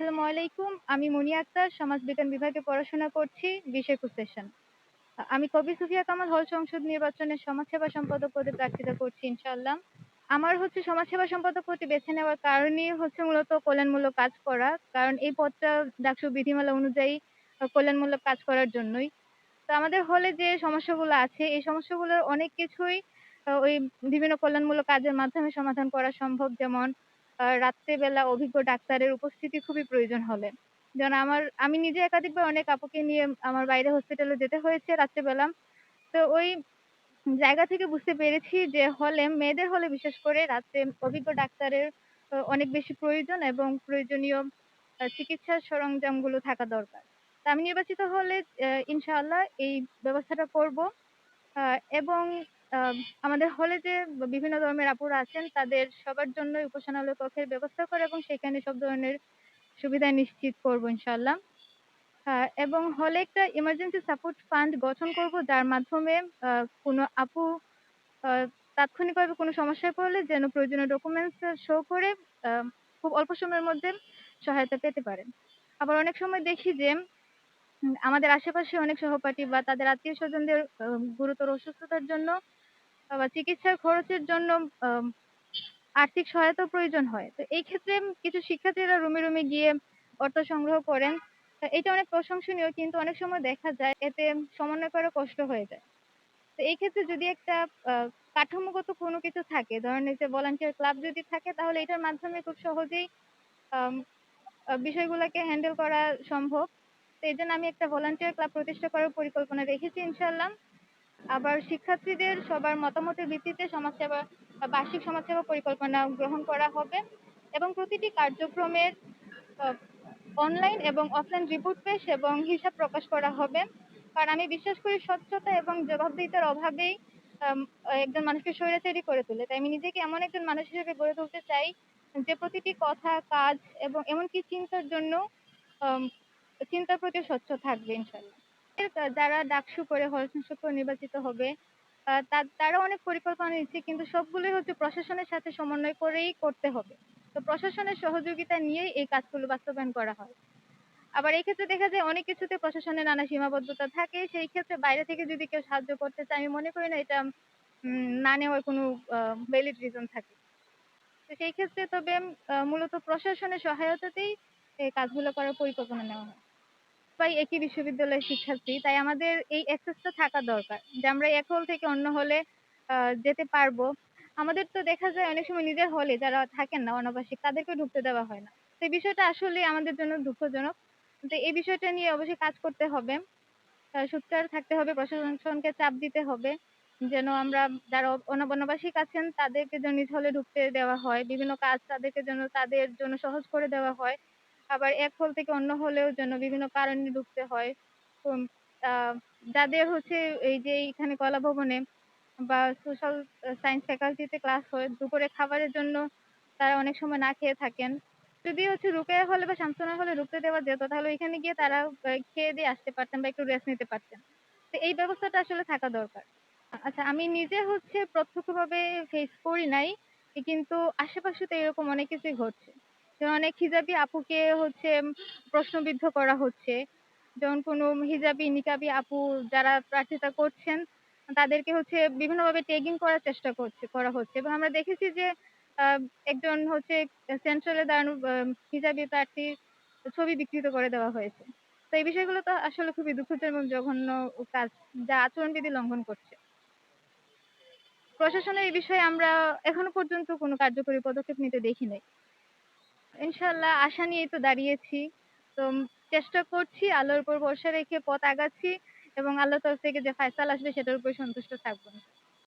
আসসালামু আলাইকুম। আমি মুনিয়া আক্তার সমাজবিজ্ঞান বিভাগে পড়াশোনা করছি, বিষয় সেশন। আমি কবি সুফিয়া কামাল হল সংসদ নির্বাচনে সমাজসেবা সম্পাদক পদে প্রার্থিতা করছি ইনশাআল্লাহ। আমার সমাজসেবা সম্পাদক পদটি বেছে নেওয়ার কারণই মূলত কল্যাণমূলক কাজ করা। কারণ এই পদটা ডাকসু বিধিমালা অনুযায়ী কল্যাণমূলক কাজ করার জন্যই। তো আমাদের হলে যে সমস্যাগুলো আছে, এই সমস্যাগুলোর অনেক কিছুই ওই বিভিন্ন কল্যাণমূলক কাজের মাধ্যমে সমাধান করা সম্ভব। যেমন রাত্রেবেলা অভিজ্ঞ ডাক্তারের উপস্থিতি খুবই প্রয়োজন হলে। যেমন আমি নিজে একাধিকবার অনেক আপুকে নিয়ে আমার বাইরে হসপিটালে যেতে হয়েছে রাত্রেবেলা। তো ওই জায়গা থেকে বুঝতে পেরেছি যে মেয়েদের হলে বিশেষ করে রাত্রে অভিজ্ঞ ডাক্তারের অনেক বেশি প্রয়োজন এবং প্রয়োজনীয় চিকিৎসার সরঞ্জামগুলো থাকা দরকার। তো আমি নির্বাচিত হলে ইনশাআল্লাহ এই ব্যবস্থাটা করব। এবং আ আমাদের হলে যে বিভিন্ন ধর্মের আপুরা আছেন তাদের সবার জন্যই উপাসনালয় কক্ষের ব্যবস্থা করা এবং সেখানে সব ধরনের সুবিধা নিশ্চিত করব ইনশাআল্লাহ। এবং হলে একটা ইমার্জেন্সি সাপোর্ট ফান্ড গঠন করব যার মাধ্যমে কোনো আপু আ তাৎক্ষণিকভাবে কোনো সমস্যায় পড়লে যেন প্রয়োজনীয় ডকুমেন্টস শো করে আ খুব অল্প সময়ের মধ্যে সহায়তা পেতে পারেন। আবার অনেক সময় দেখি যে আমাদের আশেপাশে অনেক সহপাঠী বা তাদের আত্মীয়স্বজনদের গুরুতর অসুস্থতার জন্য বা চিকিৎসার খরচের জন্য আম আর্থিক সহায়তার প্রয়োজন হয়। তো এই ক্ষেত্রে কিছু শিক্ষার্থীরা রুমে গিয়ে অর্থ সংগ্রহ করেন। এটা অনেক প্রশংসনীয় কিন্তু অনেক সময় দেখা যায় এতে সমন্বয় করা কষ্ট হয়ে যায়। তো এই ক্ষেত্রে যদি একটা আ কাঠামোগত কোনো কিছু থাকে, ধরেন এই যে ভলান্টিয়ার ক্লাব যদি থাকে তাহলে এটার মাধ্যমে খুব সহজেই আম বিষয়গুলাকে হ্যান্ডেল করা সম্ভব। তো এজন্য আমি একটা ভলান্টিয়ার ক্লাব প্রতিষ্ঠা করার পরিকল্পনা রেখেছি ইনশাআল্লাহ। আবার শিক্ষার্থীদের সবার মতামতের ভিত্তিতে বার্ষিক সমাজসেবা পরিকল্পনা গ্রহণ করা হবে এবং প্রতিটি কার্যক্রমের আ অনলাইন এবং অফলাইন রিপোর্ট পেশ এবং হিসাব প্রকাশ করা হবে। কারণ আমি বিশ্বাস করি স্বচ্ছতা এবং জবাবদিহিতার অভাবেই আম একজন মানুষকে স্বৈরাচারী করে তোলে। তাই আমি নিজেকে এমন একজন মানুষ হিসেবে গড়ে তুলতে চাই যে প্রতিটি কথা, কাজ এবং এমনকি আম চিন্তার প্রতি স্বচ্ছ থাকবে ইনশাআল্লাহ। যারা ডাকসু করে হল সংসদ নির্বাচিত হবে তারা অনেক পরিকল্পনা নিচ্ছে কিন্তু সবগুলোই প্রশাসনের সাথে সমন্বয় করেই করতে হবে। তো প্রশাসনের সহযোগিতা নিয়েই এই কাজগুলো বাস্তবায়ন করা হয়। আবার এই ক্ষেত্রে দেখা যায় অনেক কিছুতে প্রশাসনের নানা সীমাবদ্ধতা থাকে। সেই ক্ষেত্রে বাইরে থেকে যদি কেউ সাহায্য করতে চায় আমি মনে করি না এটা না নেওয়ার কোনো আ ভ্যালিড রিজন থাকে। তো সেই ক্ষেত্রে তবে মূলত প্রশাসনের সহায়তাতেই এই কাজগুলো করার পরিকল্পনা নেওয়া হয়। সবাই একই বিশ্ববিদ্যালয়ের শিক্ষার্থী। তাই আমাদের এই অ্যাক্সেস টা থাকা দরকার। যে আমরা এক হল থেকে অন্য হলে আ যেতে পারবো। আমাদের তো দেখা যায় অনেক সময় নিজের হলে যারা থাকেন না অনাবাসিক তাদেরকে ঢুকতে দেওয়া হয় না। তো এই বিষয়টা আসলেই আমাদের জন্য দুঃখজনক। তো এই বিষয়টা নিয়ে অবশ্যই কাজ করতে হবে। সোচ্চার থাকতে হবে, প্রশাসনকে চাপ দিতে হবে। যেন আমরা যারা অনাবাসিক আছেন তাদেরকে যেন নিজ হলে ঢুকতে দেওয়া হয়। বিভিন্ন কাজ তাদের জন্য সহজ করে দেওয়া হয়। আবার এক হল থেকে অন্য হলেও যেন বিভিন্ন কারণে ঢুকতে হয়। উম আ যাদের এই যে এইখানে কলা ভবনে বা সোশ্যাল সায়েন্স ফ্যাকাল্টিতে ক্লাস হয়, দুপুরে খাবারের জন্য তারা অনেক সময় না খেয়ে থাকেন। যদি রোকেয়া হলে বা শামসুন্নাহার হলে ঢুকতে দেওয়া যেত তাহলে ওইখানে গিয়ে তারা খেয়ে দিয়ে আসতে পারতেন বা একটু রেস্ট নিতে পারতেন। তো এই ব্যবস্থাটা আসলে থাকা দরকার। আচ্ছা আমি নিজে প্রত্যক্ষভাবে ফেস করি নাই। কিন্তু আশেপাশে তো এরকম অনেক কিছুই ঘটছে। যেমন অনেক হিজাবি আপুকে প্রশ্নবিদ্ধ করা হচ্ছে। যেমন কোনো হিজাবি, নিকাবি আপু যারা প্রার্থিতা করছেন তাদেরকে বিভিন্নভাবে ট্যাগিং করার চেষ্টা করা হচ্ছে এবং আমরা দেখেছি যে আ একজন সেন্ট্রালে দাঁড়ানো হিজাবি প্রার্থীর ছবি বিকৃত করে দেওয়া হয়েছে। তো এই বিষয়গুলো তো আসলে খুবই দুঃখজনক এবং জঘন্য কাজ যা আচরণবিধি লঙ্ঘন করছে। প্রশাসনের এই বিষয়ে আমরা এখনো পর্যন্ত কোনো কার্যকরী পদক্ষেপ নিতে দেখি নাই। ইনশাআল্লাহ আশা নিয়েই তো দাঁড়িয়েছি। তো চেষ্টা করছি, আল্লাহর উপর ভরসা রেখে পথ আগাচ্ছি এবং আল্লাহর তরফ থেকে যে ফায়সালা আসবে সেটার উপর সন্তুষ্ট থাকব।